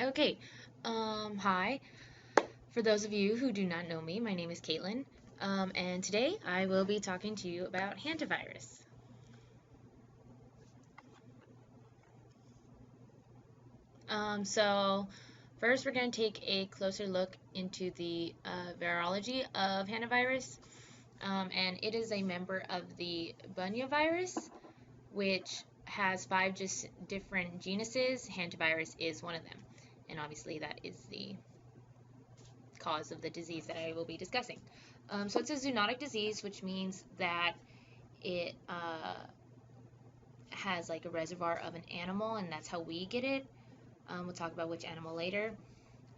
Okay, hi. For those of you who do not know me, my name is Caitlin, and today I will be talking to you about hantavirus. So first we're going to take a closer look into the virology of hantavirus, and it is a member of the Bunya virus, which has five just different genuses. Hantavirus is one of them, and obviously that is the cause of the disease that I will be discussing. So it's a zoonotic disease, which means that it has like a reservoir of an animal, and that's how we get it. We'll talk about which animal later.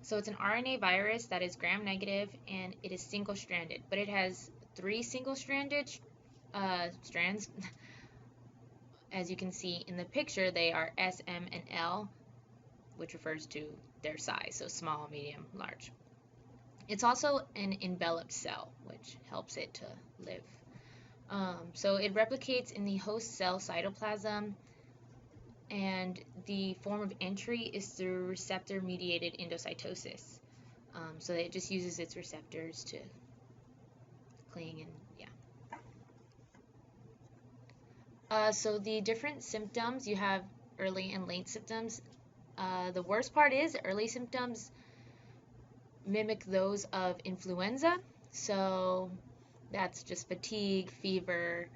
So it's an RNA virus that is gram-negative, and it is single-stranded, but it has three single-stranded strands. As you can see in the picture, they are S, M, and L, which refers to their size, so small, medium, large. It's also an enveloped cell, which helps it to live. So it replicates in the host cell cytoplasm, and the form of entry is through receptor-mediated endocytosis. So it just uses its receptors to cling and yeah. So the different symptoms, you have early and late symptoms. The worst part is early symptoms mimic those of influenza. So that's just fatigue, fever,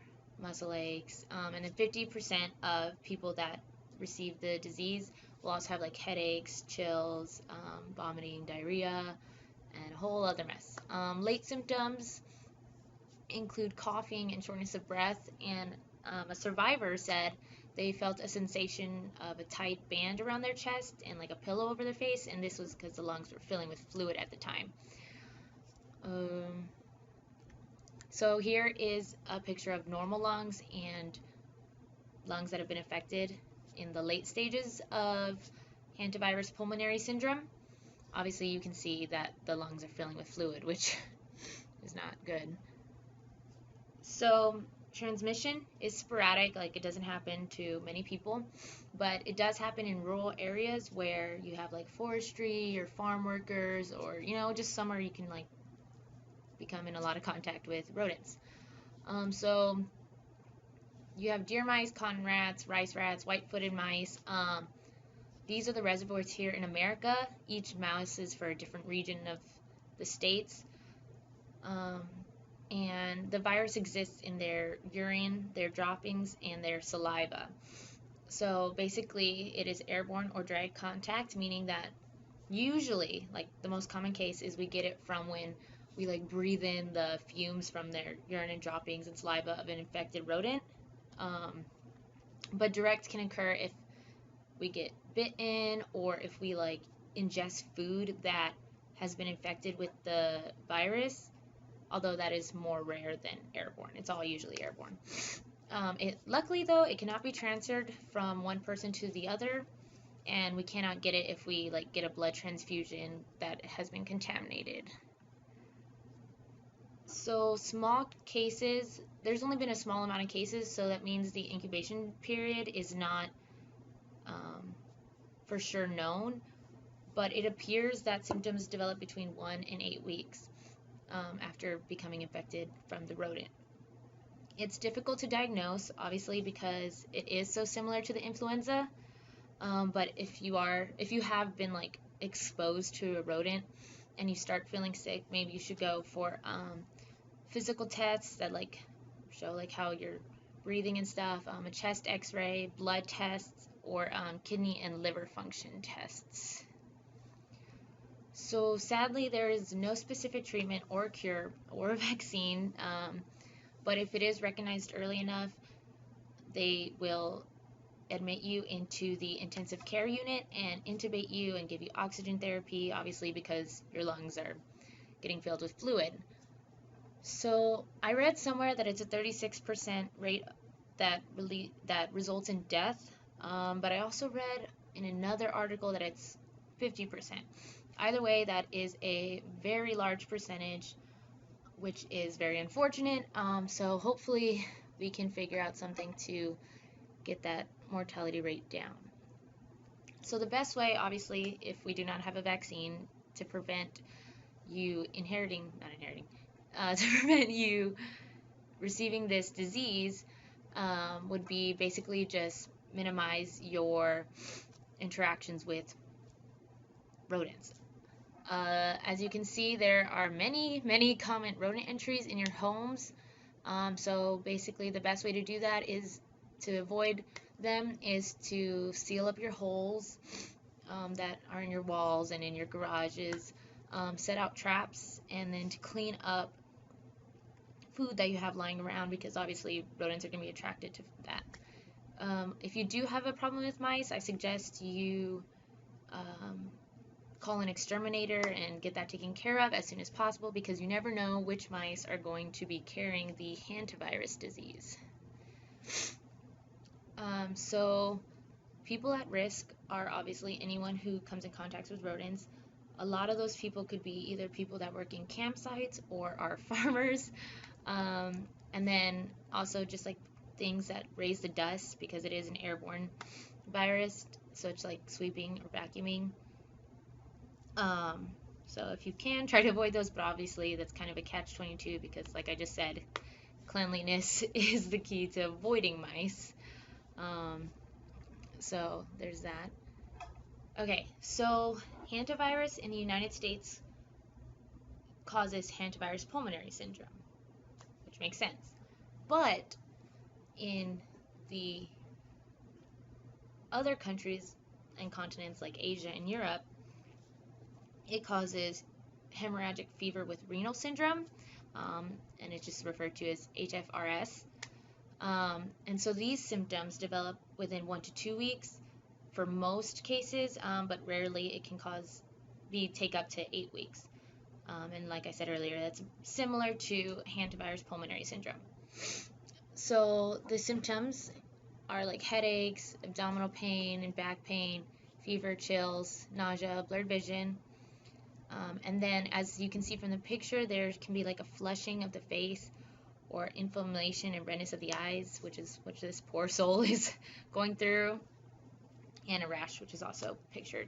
muscle aches, and then 50% of people that receive the disease will also have like headaches, chills, vomiting, diarrhea, and a whole other mess. Late symptoms include coughing and shortness of breath, and a survivor said they felt a sensation of a tight band around their chest and like a pillow over their face, and this was because the lungs were filling with fluid at the time. So here is a picture of normal lungs and lungs that have been affected in the late stages of hantavirus pulmonary syndrome. Obviously you can see that the lungs are filling with fluid, which is not good. So transmission is sporadic, like it doesn't happen to many people, but it does happen in rural areas where you have like forestry or farm workers, or just somewhere you can like become in a lot of contact with rodents. So you have deer mice, cotton rats, rice rats, white-footed mice. These are the reservoirs here in America. Each mouse is for a different region of the states. And the virus exists in their urine, their droppings, and their saliva. So basically, it is airborne or direct contact, meaning that usually, like the most common case is we get it from when we like breathe in the fumes from their urine and droppings and saliva of an infected rodent. But direct can occur if we get bitten or if we like ingest food that has been infected with the virus, although that is more rare than airborne. It's all usually airborne. Luckily though, it cannot be transferred from one person to the other, and we cannot get it if we like get a blood transfusion that has been contaminated. So small cases, there's only been a small amount of cases, so that means the incubation period is not for sure known, but it appears that symptoms develop between 1 and 8 weeks after becoming infected from the rodent. It's difficult to diagnose, obviously, because it is so similar to the influenza, but if you have been like exposed to a rodent and you start feeling sick, maybe you should go for physical tests that like show like how you're breathing and stuff, a chest x-ray, blood tests, or kidney and liver function tests. So sadly, there is no specific treatment or cure or vaccine, but if it is recognized early enough, they will admit you into the intensive care unit and intubate you and give you oxygen therapy, obviously because your lungs are getting filled with fluid. So I read somewhere that it's a 36% rate that results in death, but I also read in another article that it's 50%. Either way, that is a very large percentage, which is very unfortunate. So hopefully we can figure out something to get that mortality rate down. So the best way, obviously, if we do not have a vaccine to prevent you to prevent you receiving this disease, would be basically just minimize your interactions with rodents. As you can see, there are many common rodent entries in your homes. So basically, the best way to do that is to avoid them is to seal up your holes that are in your walls and in your garages. Set out traps, and then to clean up food that you have lying around, because obviously rodents are going to be attracted to that. If you do have a problem with mice, I suggest you call an exterminator and get that taken care of as soon as possible, because you never know which mice are going to be carrying the hantavirus disease. So people at risk are obviously anyone who comes in contact with rodents. A lot of those people could be either people that work in campsites or are farmers. And then also just like things that raise the dust, because it is an airborne virus, so it's like sweeping or vacuuming. So if you can, try to avoid those, but obviously that's kind of a catch-22, because like I just said, cleanliness is the key to avoiding mice. So there's that. Okay, so hantavirus in the United States causes hantavirus pulmonary syndrome, which makes sense. But in the other countries and continents like Asia and Europe, it causes hemorrhagic fever with renal syndrome, and it's just referred to as HFRS. And so these symptoms develop within 1 to 2 weeks for most cases, but rarely it can take up to 8 weeks. And like I said earlier, that's similar to hantavirus pulmonary syndrome. So the symptoms are like headaches, abdominal pain and back pain, fever, chills, nausea, blurred vision. And then as you can see from the picture, there can be like a flushing of the face or inflammation and redness of the eyes, which this poor soul is going through, and a rash, which is also pictured.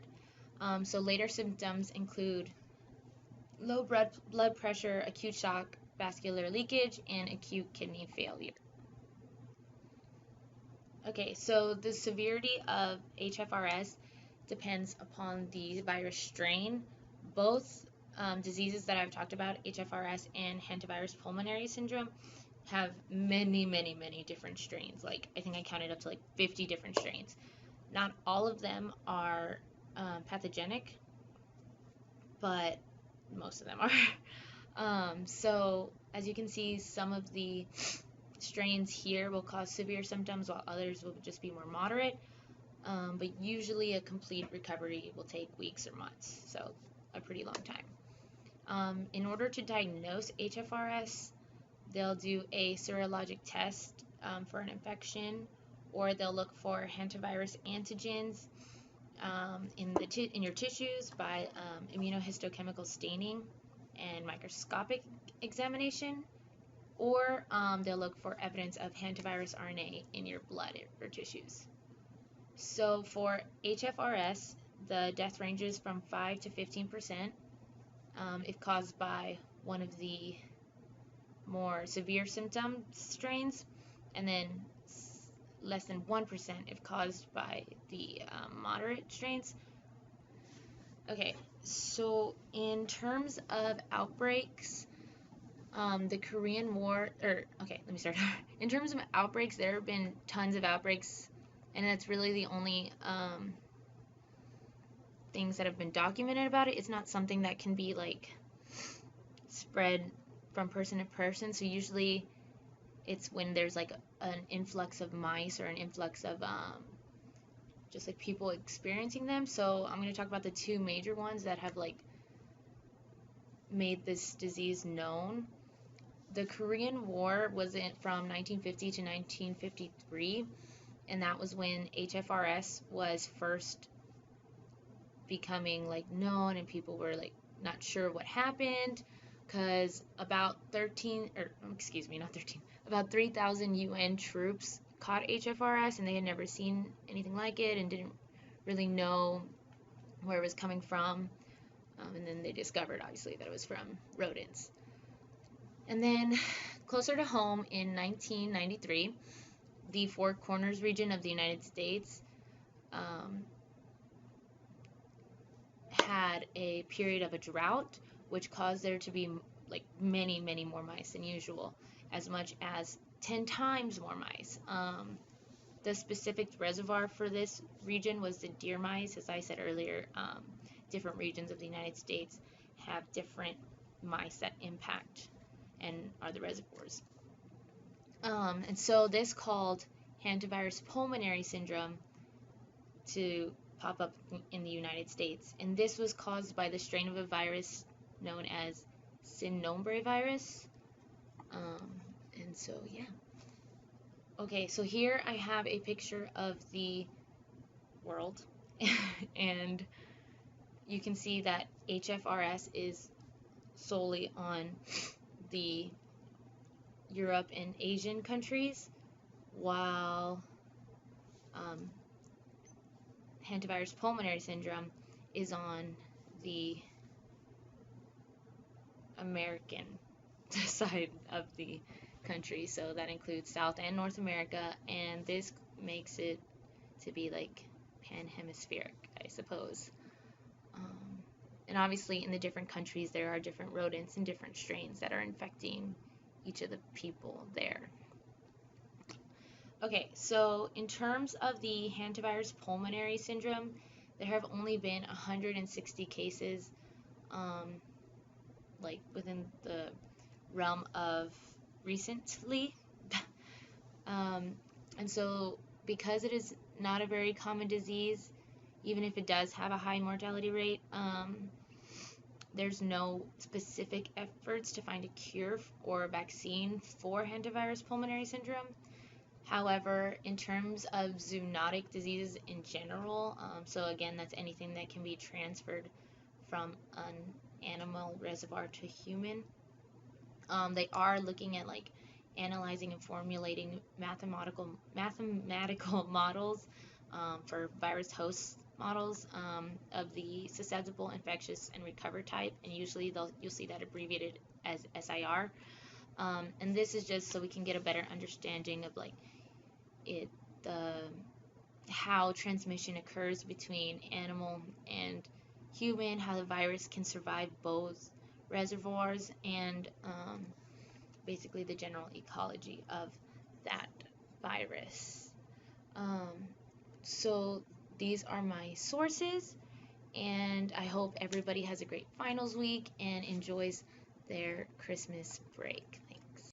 So later symptoms include low blood pressure, acute shock, vascular leakage, and acute kidney failure. Okay, so the severity of HFRS depends upon the virus strain. Both diseases that I've talked about, HFRS and hantavirus pulmonary syndrome, have many different strains. Like, I think I counted up to like 50 different strains. Not all of them are pathogenic, but most of them are. So as you can see, some of the strains here will cause severe symptoms, while others will just be more moderate. But usually a complete recovery will take weeks or months, so a pretty long time. In order to diagnose HFRS, they'll do a serologic test for an infection, or they'll look for hantavirus antigens in your tissues by immunohistochemical staining and microscopic examination, or they'll look for evidence of hantavirus RNA in your blood or tissues. So for HFRS, the death ranges from 5 to 15% if caused by one of the more severe symptom strains, and then less than 1% if caused by the moderate strains. Okay, so in terms of outbreaks, the Korean War, in terms of outbreaks, there have been tons of outbreaks, and that's really the only things that have been documented about it. It's not something that can be like spread from person to person, so usually it's when there's like an influx of mice or an influx of just like people experiencing them. So I'm going to talk about the two major ones that have like made this disease known. The Korean War was from 1950 to 1953, and that was when HFRS was first becoming like known, and people were like not sure what happened, because about 3,000 UN troops caught HFRS, and they had never seen anything like it and didn't really know where it was coming from. And then they discovered, obviously, that it was from rodents. And then closer to home in 1993, the Four Corners region of the United States had a period of a drought, which caused there to be like many, many more mice than usual, as much as 10 times more mice. The specific reservoir for this region was the deer mice. As I said earlier, different regions of the United States have different mice that impact and are the reservoirs. And so this called hantavirus pulmonary syndrome to pop up in the United States. And this was caused by the strain of a virus known as Cynombre virus. And so, yeah. Okay, so here I have a picture of the world. And you can see that HFRS is solely on the Europe and Asian countries, while hantavirus pulmonary syndrome is on the American side of the country, so that includes South and North America, and this makes it to be like pan-hemispheric, I suppose. And obviously in the different countries there are different rodents and different strains that are infecting each of the people there. Okay, so in terms of the hantavirus pulmonary syndrome, there have only been 160 cases like within the realm of recently. And so because it is not a very common disease, even if it does have a high mortality rate, there's no specific efforts to find a cure or a vaccine for hantavirus pulmonary syndrome. However, in terms of zoonotic diseases in general, so again, that's anything that can be transferred from an animal reservoir to human, they are looking at like analyzing and formulating mathematical models for virus host models of the susceptible, infectious, and recover type, and usually you'll see that abbreviated as SIR. And this is just so we can get a better understanding of like how transmission occurs between animal and human, how the virus can survive both reservoirs, and basically the general ecology of that virus. So these are my sources, and I hope everybody has a great finals week and enjoys their Christmas break.